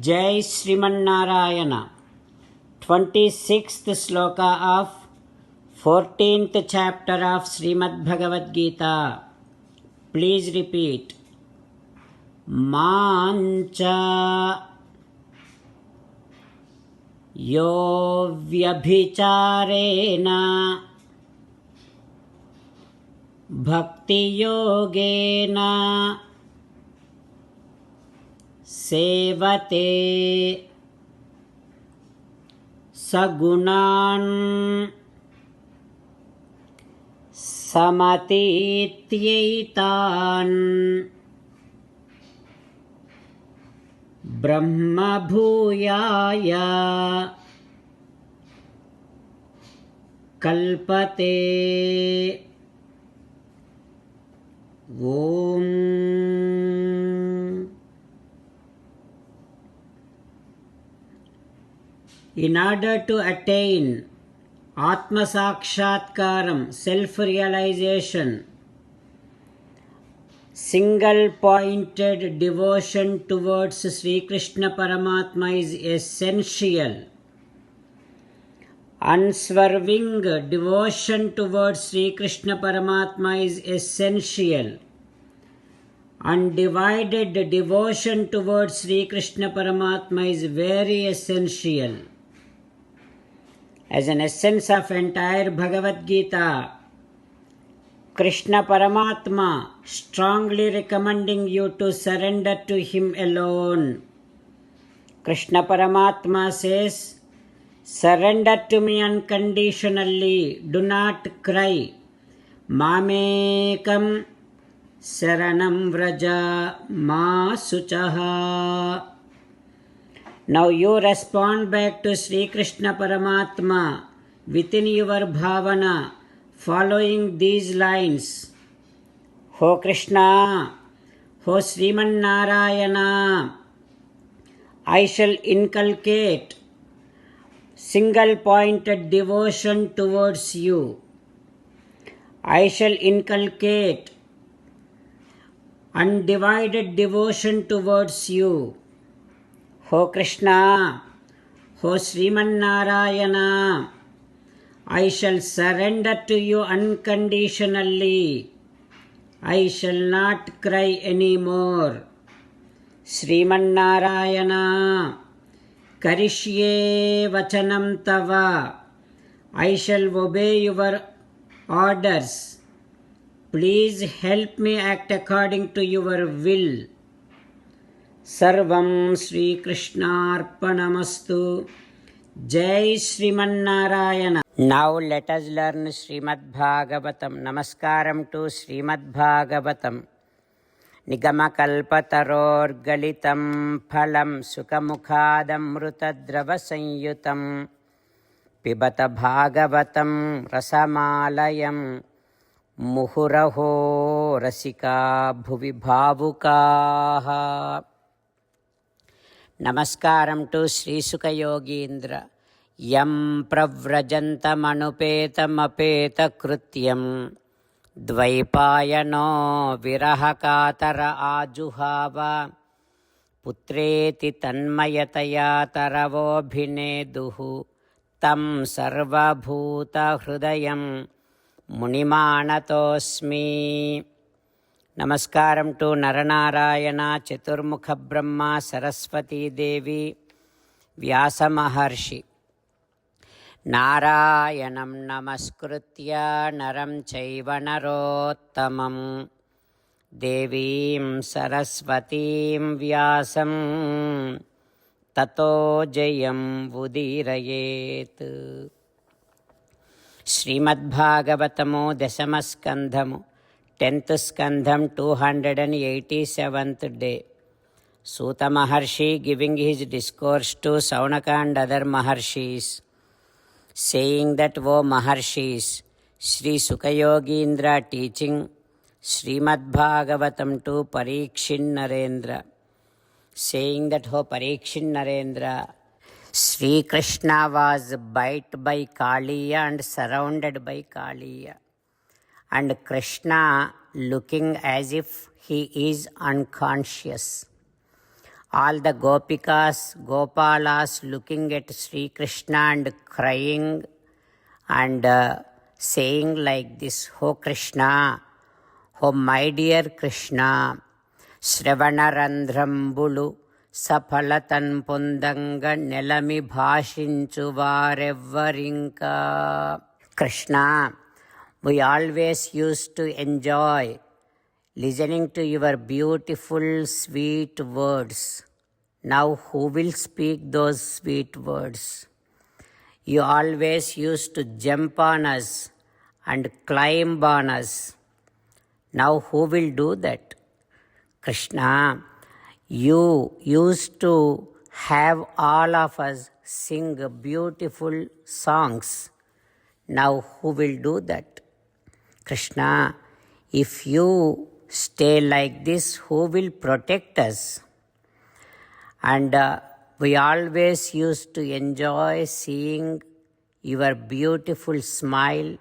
Jai Srimanarayana. 26th sloka of 14th chapter of Srimad Bhagavad Gita. Please repeat. Mancha yo vyabhicharena bhakti yogena sevate sagunan samatityetan brahma bhuyaya kalpate. Om. In order to attain Atma Sakshatkaram, self-realization, single-pointed devotion towards Sri Krishna Paramatma is essential. Unswerving devotion towards Sri Krishna Paramatma is essential. Undivided devotion towards Sri Krishna Paramatma is very essential. As an essence of entire Bhagavad Gita, Krishna Paramatma strongly recommending you to surrender to Him alone. Krishna Paramatma says, surrender to me unconditionally, do not cry. Mamekam saranam vraja ma suchaha. Now you respond back to Sri Krishna Paramatma within your bhavana, following these lines. Ho Krishna, Ho Sriman Narayana, I shall inculcate single-pointed devotion towards you. I shall inculcate undivided devotion towards you. Ho Krishna, Ho Sriman Narayana, I shall surrender to you unconditionally. I shall not cry anymore. Sriman Narayana, Karishye Vachanam Tava, I shall obey your orders. Please help me act according to your will. Sarvam Sri Krishnarpanamastu. Jai Sriman Narayana. Now let us learn Srimad Bhagavatam. Namaskaram to Srimad Bhagavatam. Nigamakalpatarorgalitam phalam sukamukhadamrutadrava pibata bhagavatam rasamalayam muhuraho rasika bhuvi bhavukaha. Namaskaram to Sri Sukha Yogindra. Yam pravrajantamapeta krutyam dvaipayano virahakatara ajuhava putreti tanmayataya taravobhineduhu tam sarvabhuta hrudayam munimanatosmi. Namaskaram to Naranarayana, Chaturmukha Brahma, Saraswati Devi, Vyasa Maharshi. Narayanam namaskritya naram chaiva narottamam devim saraswatim vyasam tato jayam vudirayet. Srimad Bhagavatamo Dasamaskandhamo 10th Skandham 287th day. Suta Maharshi giving his discourse to Saunaka and other Maharshis, saying that, O Maharshis, Sri Sukha Yogindra teaching Srimad Bhagavatam to Parikshin Narendra, saying that, O Parikshin Narendra, Sri Krishna was bit by Kaliya and surrounded by Kaliya. And Krishna looking as if he is unconscious. All the gopikas, gopalas looking at Sri Krishna and crying and saying like this, "Oh Krishna, oh my dear Krishna, శ్రవణరంధ్రంబులు సఫలతన్ పొందంగ నెలమి భాషించు వారెవ్వరింకా." Krishna, we always used to enjoy listening to your beautiful, sweet words. Now who will speak those sweet words? You always used to jump on us and climb on us. Now who will do that? Krishna, you used to have all of us sing beautiful songs. Now who will do that? Krishna, if you stay like this, who will protect us? And we always used to enjoy seeing your beautiful smile,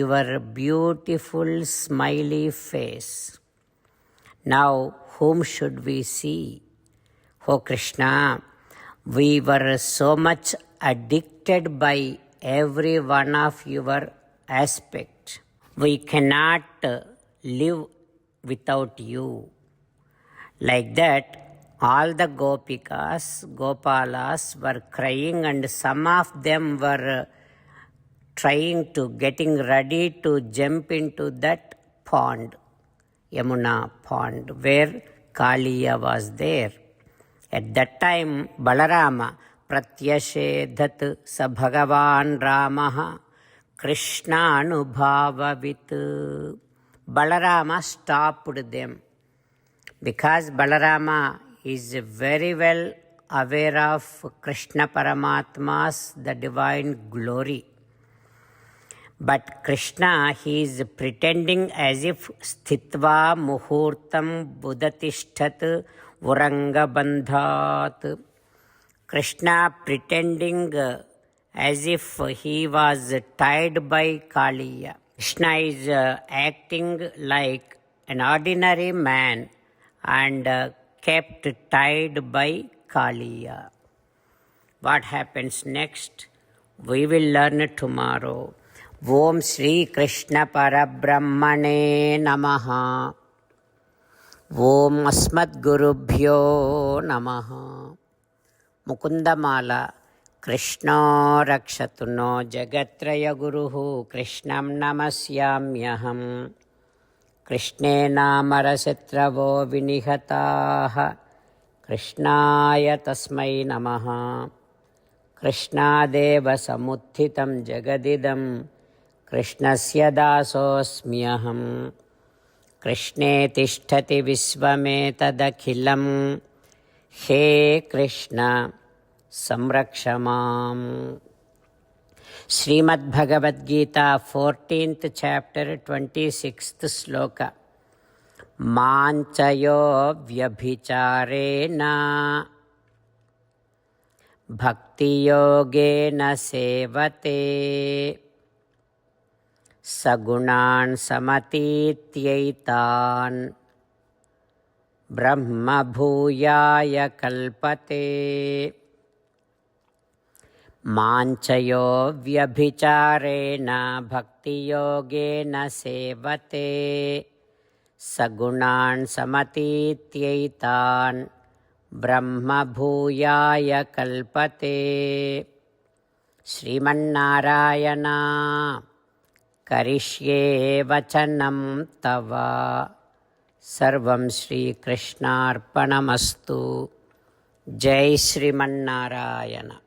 your beautiful smiley face. Now whom should we see? Oh Krishna, we were so much addicted by every one of your aspects. We cannot live without you. Like that, all the gopikas, gopalas were crying, and some of them were trying to getting ready to jump into that pond, Yamuna pond, where Kaliya was there. At that time, Balarama pratyashedhat sa Bhagavan Ramaha Krishnanubhavavit. Balarama stopped them because Balarama is very well aware of Krishna Paramatma's the divine glory. But Krishna, he is pretending as if sthitva muhurtam budatishtat urangabandhat. Krishna pretending as if he was tied by Kaliya. Krishna is acting like an ordinary man and kept tied by Kaliya. What happens next? We will learn tomorrow. Om Shri Krishna Parabrahmane Namaha. Om Asmad Gurubhyo Namaha. Mukundamala. Krishna Rakshatu no Jagatraya Guruhu Krishnam Namasyamyaham. Krishne Namarasitravo Vinihataha Krishnaya Tasmai Namaha. Krishnadeva Samuthitam Jagadidam Krishnasya Dasosmyaham. Krishne Tishtati Visvametadakhilam. He Krishna Samrakshamam. Srimad Bhagavad Gita, 14th chapter, 26th sloka. Manchayo vyabhicharena bhakti yogena sevate sagunan samatityaitan brahma bhuyaya kalpate. Manchayo vyabhicharena bhakti yogena sevate sagunan samatityaitan brahma bhuyaya kalpate. Srimannarayana karishye vachanam tava. Sarvam Shri Krishnarpanamastu. Jai Srimannarayana.